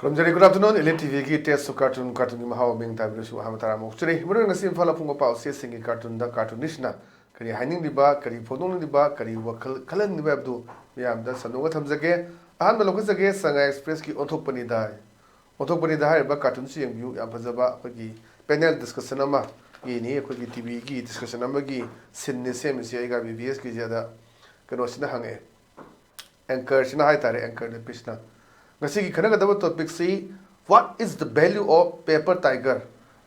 Good afternoon, ELITETV test cartoon mahau ming tabi su hamatara mo. Churi, muna ngasim fala pungo pao singi cartoon da cartoonist na kari haining diba, kari photong diba, kari wakal kalan diba abdu miyam da sanunga thamjage ahan malok jage sanga express ki onthok pani da ba cartoon si view yam phajaba khoi panel discussion ama ni khoi TV ki discussion ama gi sinne sem si ai ga BBS ki jada kano sina hange anchor sina hai tare anchor de pisna ngasi khana ga topic si what is the value of paper tiger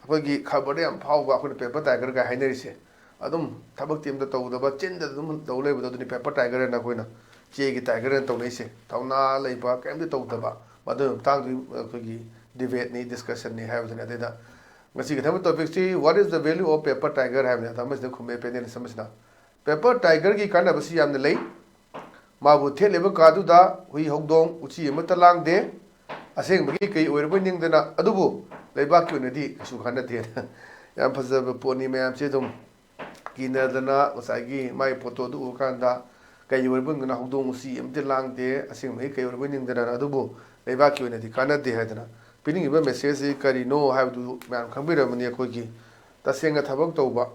khoi gi khabar yam phau ba khoi paper tiger ga hainari se adum thabak team da tawdaba chin da dum tawlei ba duni paper tiger na khoi na che gi tiger na tawnei se tawna leiba kem di tawdaba madu tang khoi gi debate ni discussion ni have na da ngasi ga topic si what is the value of paper tiger have na thamas de khume panel samajna paper tiger gi kana basi yam lei mabu theleba kadu da hui hogdong uchi amata langde aseng bagi kai oirbo ningdana adubu leiba ki onadi su khana de yam phajaba poni mayam che dum kinadana usagi mai photo du kanda kai oirbo ngana hogdong uchi amata langde aseng bagi kai oirbo ningdana adubu leiba ki onadi kana de hadana pining ba message kari no have du mayam khambira mani khoi ki tasenga thabak toba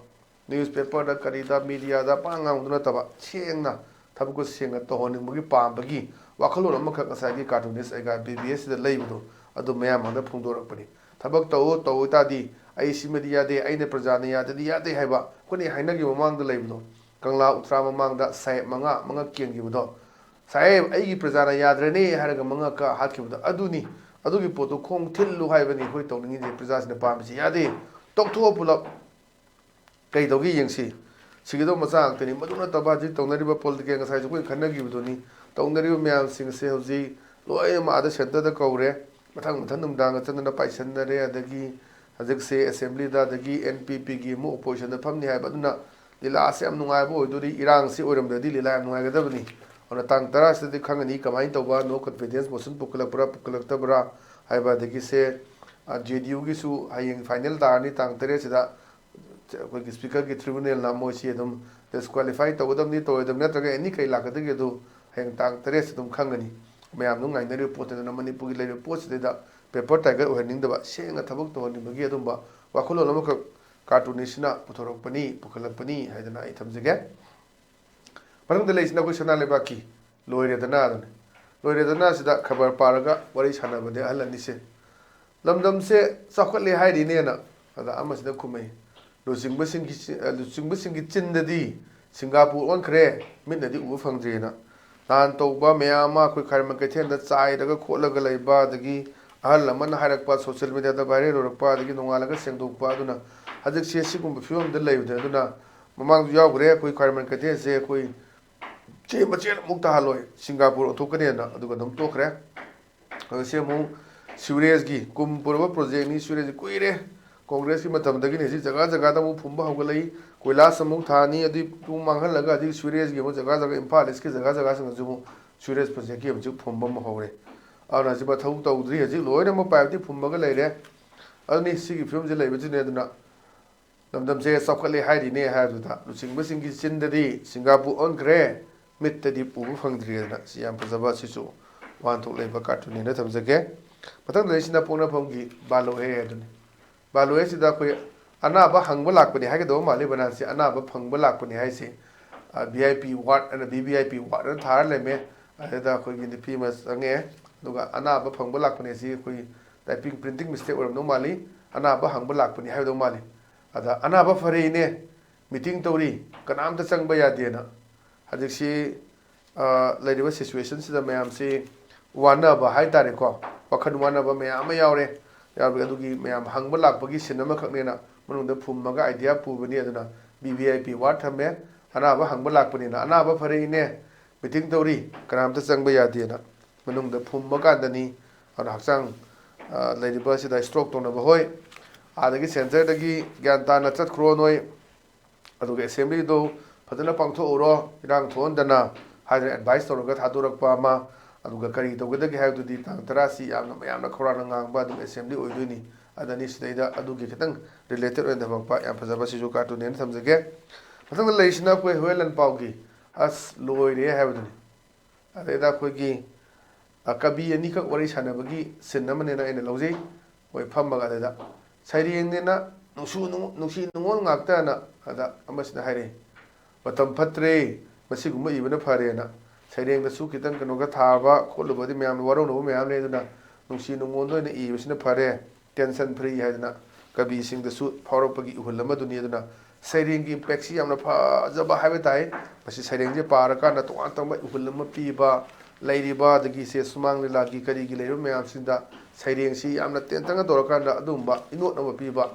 newspaper da kari da media da pangang duna taba chengna tabuk senga to honing mugi pambagi wakhalo amakha kasagi cartoonist aiga BBS da leibudo adu mayam da phungdorakpani tabak to ta di ai simedia de aine prajana ya de ya de haiba kuni hainagi mamang da leibudo kangla utra mamang da sai manga kengi budo sai aigi prajana yadrane haraga manga ka hatkibudo aduni adugi poto khong thillu haibani hoi tawningi je prajasina pamsi ya de toktho pulap kai dogi yengsi sigido macha tani maduna tabaji tawnariba political ngasai ju khanagi budoni tawnariba myam sing se hoji loi ma da center da kaure mathang numdang channa paisanare adagi hajik se assembly da adagi NPP gi mu opposition da phamni hai baduna lila se am nungai bo duri irang si oiram da lila am nungai gadabni ona tang tara se di khangani kamai tawba no confidence motion pukala tabra hai ba dagi se JDU gi su hayeng final da ni tang tare se da कोई speaker की tribunal ना मोची एकदम disqualify तो उदम नहीं तो एकदम ना तक एनी कई लाख तक तो हेंग तांग तेरे से तुम खंगनी मैं आप लोग आइंदा रिपोर्ट है ना मणिपुर की ले रिपोर्ट से दा पेपर टाइगर ओहनिंग दबा शेंग थबक तो नि बगी अदम बा वाखलो नमक कार्टूनिस्ट ना पुथोरक पनी पुखलक पनी है ना आई थमजगे परम दले इसना कोई सना ले बाकी लोइरे दना सिदा खबर पारगा वरी सना बदे हलनी से लमदम से सखले हाइरी ने ना अदा अमसदा कुमै लुचिंग चिंदी सिंगापुर ओनख्रे मिनदी उब फंग्रेना नान तौबा मैम अखोई खरम कैथेन चाइरग खोलग लेबा दगी अहल मन हारकपा सोशल मीडिया दा वायरल होरकपा दगी नोंगालग सेंगदोकपा अदुना हजक से सिगुम फिल्म द लेबदे अदुना ममांग यावग्रे अखोई खरम कैथे से अखोई चे मचेल मुक्ता हलोय सिंगापुर ओथोकनेना अदुगा दम तोखरे से मु सिवरेज की कुमपुरबा प्रोजेक्ट नि सिवरेज कुइरे कांग्रेस की मतमदगी ने जगह जगह दा मु फुंबा होगलई कोयला समूह थानी अदि तु मांगल लगा अदि सिवरेज की जगह जगह इम्फाल इसके जगह संग जुमु सिवरेज प्रोजेक्ट की अमजु फुंबा म होरे आना जिबा थौ तौद्री हजि लोइना म पाइपति फुंबगा लेरे अदि सिगी फिल्म जे लेबजिने अदुना लमदम से सखले हाइरिने हाजुदा लुचिंगबा सिंगी चिंददी सिंगापुर ओनग्रे मित्तदी पुबु फंगद्रिना सियाम फजबा सिसु वान तो लेबा कार्टून ने थमजगे पतंग लेसिना पोना फंगी बालो हे अदुनी बालोए सिदा कोई अनाबा हंगबा लाकपनि हागे दो माले बना से अनाबा फंगबा लाकपनि हाय से VIP ward and VVIP ward थार लेमे अदा कोई गिन पी मस अंगे दुगा अनाबा फंगबा लाकपनि से कोई टाइपिंग प्रिंटिंग मिस्टेक ओरम नो माली अनाबा हंगबा लाकपनि हाय दो माली अदा अनाबा फरेने मीटिंग तौरी कनाम त चंगबा यादेना हजिक से लेरिबा सिचुएशन सिदा मयाम से वानाबा हाय तारे को वखन वानाबा मयाम यावरे याबगी मैम हंगबा लापगी सिनेमा खकनेना मनुंद फुमगा आइडिया पुबनी अदुना VVIP वार्ड थमे अनाबा हंगबा लापनीना अनाबा फरेने मीटिंग तौरी कनामता चंगबा यादेना मनुंद फुमगा दनी और हक्सांग लेरिबा सिदा स्ट्रोक तोनबा होय आदगी सेंटर दगी ज्ञानताना चतख्रो नोय अदुगे असेंबली दो फजना पांगथो ओरो इरांग थोनदना हाइदर एडवाइस तौरगा थादोरकपा मा अदुगा करी तौगदगी हायदुदी तांग तरासी यामना खौराना ngang अदुम असेंबली ओइदोनी अदनी सिदैदा अदुगी खतंग रिलेटेड ओइन दबकपा याम फजबा सिजु कार्टून ने थमजगे मथंग लेसिना कोइ होयलन पाउगी अस लोइरे हायदुनी अदेदा कोइगी Kabi and Nika Wari Sanabagi, Cinnamon and Lozi, or Pamagada. Saidiana, Nushi, no Actana, Amas Nahari. But Patre, Masiguma, even a Parena. Saying the Sukitan Kanokatava, Kolobody Mam, Warono, Mam, Nushi, no one in the Eves in the Pare, Tensan Pri Hadna, Kabi sing the suit, Poropagi, Ulamadunidana. Saying in Pexi, I'm a Zaba Habitai, but she's saying the Paracana to Antama, Ulama Piba, Lady Bar, the Gise, Sumang, Lagi, Kadigi, Mamsinda, saying she, I'm not Tentanga Doracanda, Dumba, in what number Piba,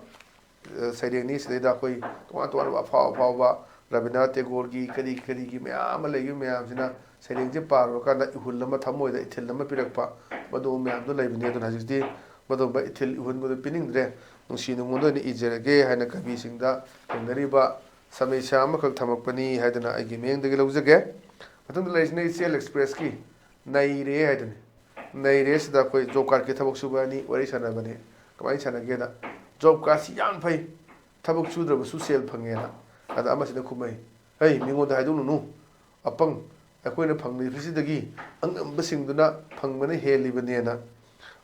saying this, they da Koi, one Power, Rabinate Gorgi, Kadiki, Mamma, you Mamsina, saying the Paracana, Ulama Tamoy, the Itilama Pirapa, but do Mam, the Lady Nathan has his day, but by Itil, even with the pinning there. She no more than Ijere, Hanaka sing that, and the river, some Shamaka Tamakani had an argument the gloves again. But on the Lesnay Express key, Naire had Naires the Jokar Kitabok Subani, where is Anabani, Kamaisan again. Job Kasi Yan Pay, Tabok Sudra was Susil Pangena, and Amasina Kumay. Hey, Mingo, I don't know. Upon a queen of Pangli, visit the Gi, unambasing the nut, Pangmani hair Libanena.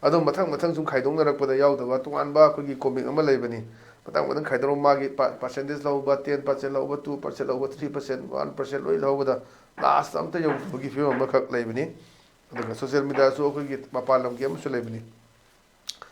Adon matang some Kaidong for the Yauda, what one bar could be coming a Malabani. But I wouldn't Kaidong market percentage low, but 10% over 2% over 3%, 1% over the last something you forgive you a Makak Labani. The social media so could get Mapalam Games to Labani.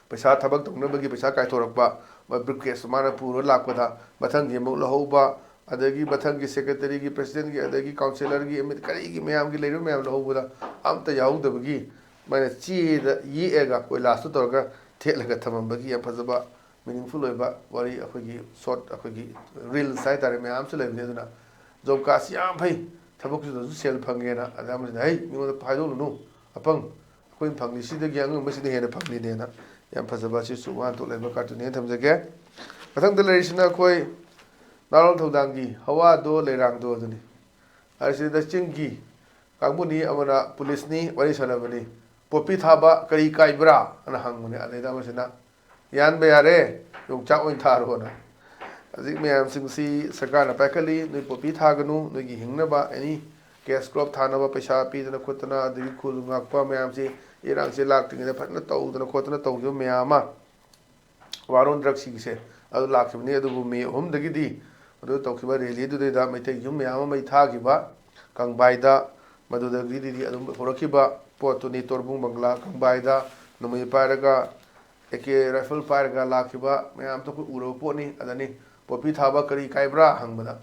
Pesa Tabak don't never give a Sakai Toraba, but briefcase Manipur Lakwada, Batangi Molahoba, Adagi Batangi Secretary, President, Adagi Councillor, Karigi, Mayam, later Mayam Lohoba, Amta Yauda Bagi. My cheese ye egg will last to Torga, take like a Tamambagi and Pazaba, meaningful over worry a quickie, sort a quickie, real sight. I remember absolutely Neduna. Zocas yam pay, Tabuk Sel Pangena, and I was hey, you know the Pidol no, upon Queen Pang, you see the young missing the head of Panglina, Yam Pazabachi, who want to let me cut to name them again. I think the relation of Koi, Naral Todangi, Hawa do Lerang do. I see the Chingi, Kambuni, Amana, Police ni, what is Hanavani? Popi Thaba, Kari Kaibra, and Hangmuni, and the Damasina. Yan Beare, Yung Chao in Tarona. As it may have seen Sakana Pekali, the Popi Taganu, the Hingnaba, any gas crop Tanava, Peshapi, and the Kotana, the Kulunga, Mayamsi, Iran Silacting in the Patnato, the Kotana Togo, Mayama. Waron Draxi said, I would like him near the Gumi, whom the Gidi, or talk about really do that may take you, Mayama, may Tagiba, Kang Baida, Madu the Gidi, Horokiba. Porto ni Torbung Bangla, Kambaida, Numi Paraga, Eke Rifle Paraga, Lakiba, Mayam to Uroponi, Adani, Popi Thaba Kari Kaibra, Hangmada,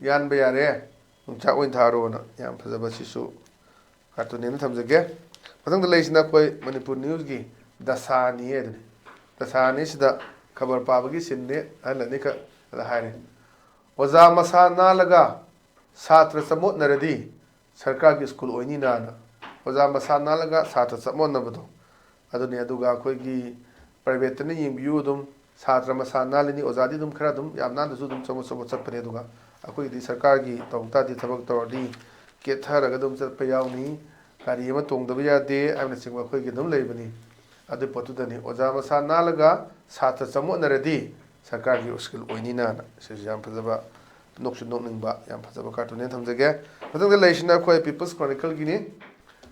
Yan Beare, Chawin Tarona, Yam Pazabasisu, Cartoon comes again. I think the Lation of Manipur News Gi, Dasani Ed. Dasani is the cover Pabagis in it, and the Nika, the Hire. Waza Masana Laga, Satra Samot Naradi, Sarkagi School Oinina. Oza Masana Laga, Sata Samonabado. Adonia Duga Kogi, private Yudum, Satra Masanalini, Ozadidum Kradum, Yamna Zudum, Somo Sapaneduga, Akui di Sarkagi, Tongtadi Tabaktori, get her a gadum Payani, Karima Tong the Via de, I'm a single Koigidum Labani. Adu Potudani, Oza Masana Laga, Sata Samonaradi, Sarkagi Skill Oinina, says Yampazaba, Nokshu Ningomba, Yampazaba cartoon again. I think the relation of People's Chronicle Guinea.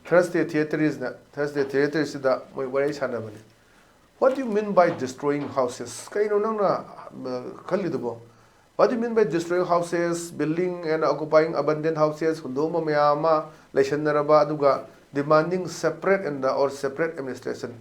Thursday theatre is the way Hanabani. What do you mean by destroying houses? What do you mean by destroying houses, building and occupying abandoned houses, Hundoma Mayama, Leshanaraba Duga, demanding separate and or separate administration?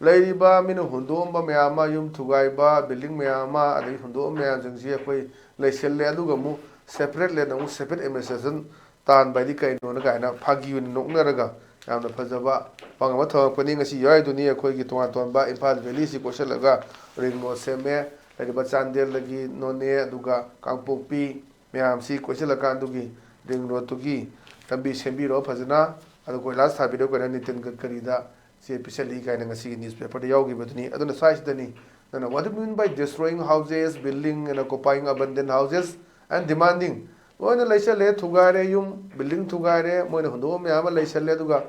Lady Ba Minu Hundoma Mayama Yum Tugaiba, building Mayama, and Hundoma Mayam Leshelle Adugamu, separate land, separate administration. Tan by the Kainona, Pagi in Noknaraga, and the Pazava, Pangamato, putting a sea to near Kogi to Antonba, in Pal Velisi, Koshalaga, Ringo Seme, Ladibatsan Lagi, None, Duga, Kampopi, Mayam Si, Koshalakandugi, Ringo Tugi, Tambi Shembiro, Pazana, and the last Habido and anything Karida, see Pishali and a sea newspaper, the Yogi Butani, I don't know, size Dani. What do you mean by destroying houses, building and occupying abandoned houses, and demanding? When the Laisha led Tugare, building Tugare, when Hundoma Yama Laisha Leduga,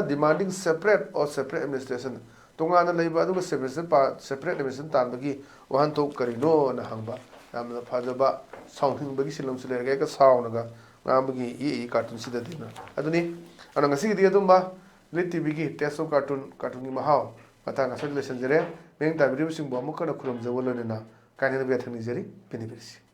demanding separate or separate administration. Tungana Labadu separate administration Tambagi, one to Carino and Hamba, Yamla Pazaba, sounding Bagisilum Silega, Saunaga, Ramagi, cartoon Sida dinner. Adoni, and I see the Adumba, ELITETV test of cartoon की महाव Matang Asad lesson जरे मेंग ताबिरिबसिंग बो अमुक न खुरम जवलोनना कायने बेथनि जरी पिनिबिरसि